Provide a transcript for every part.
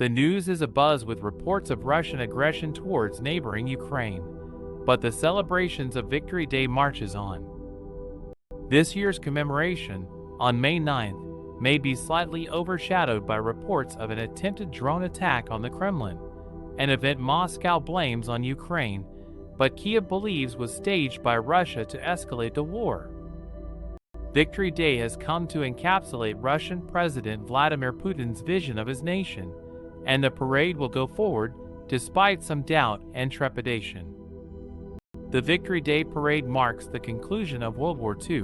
The news is abuzz with reports of Russian aggression towards neighboring Ukraine, but the celebrations of Victory Day marches on. This year's commemoration, on May 9th, may be slightly overshadowed by reports of an attempted drone attack on the Kremlin, an event Moscow blames on Ukraine, but Kiev believes was staged by Russia to escalate the war. Victory Day has come to encapsulate Russian President Vladimir Putin's vision of his nation, and the parade will go forward despite some doubt and trepidation. The Victory Day parade marks the conclusion of World War II,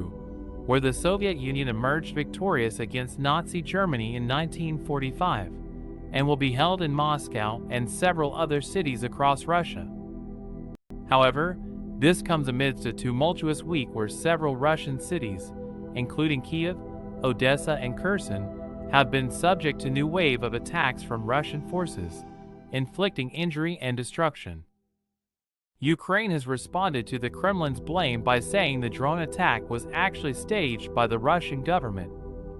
where the Soviet Union emerged victorious against Nazi Germany in 1945, and will be held in Moscow and several other cities across Russia. However, this comes amidst a tumultuous week where several Russian cities, including Kiev, Odessa, and Kherson, have been subject to new wave of attacks from Russian forces, inflicting injury and destruction. Ukraine has responded to the Kremlin's blame by saying the drone attack was actually staged by the Russian government,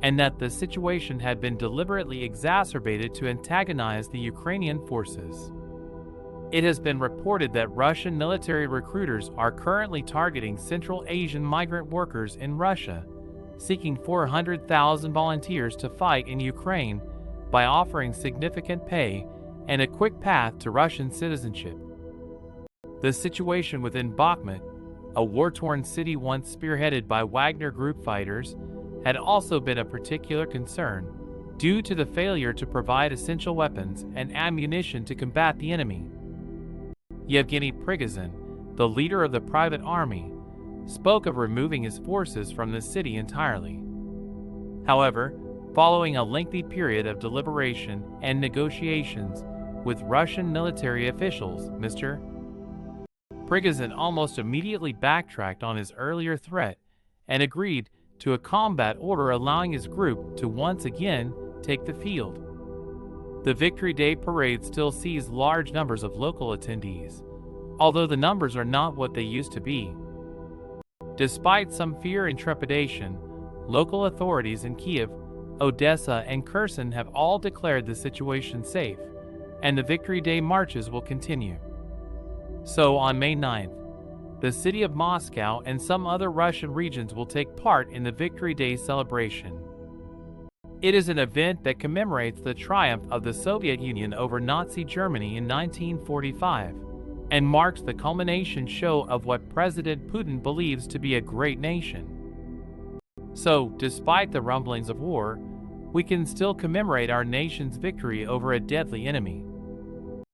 and that the situation had been deliberately exacerbated to antagonize the Ukrainian forces. It has been reported that Russian military recruiters are currently targeting Central Asian migrant workers in Russia, seeking 400,000 volunteers to fight in Ukraine by offering significant pay and a quick path to Russian citizenship. The situation within Bakhmut, a war-torn city once spearheaded by Wagner Group fighters, had also been a particular concern due to the failure to provide essential weapons and ammunition to combat the enemy. Yevgeny Prigozhin, the leader of the private army, spoke of removing his forces from the city entirely. However, following a lengthy period of deliberation and negotiations with Russian military officials, Mr. Prigozhin almost immediately backtracked on his earlier threat and agreed to a combat order allowing his group to once again take the field. The Victory Day parade still sees large numbers of local attendees, although the numbers are not what they used to be. Despite some fear and trepidation, local authorities in Kiev, Odessa, and Kherson have all declared the situation safe, and the Victory Day marches will continue. So on May 9th, the city of Moscow and some other Russian regions will take part in the Victory Day celebration. It is an event that commemorates the triumph of the Soviet Union over Nazi Germany in 1945 and marks the culmination show of what President Putin believes to be a great nation. So, despite the rumblings of war, we can still commemorate our nation's victory over a deadly enemy.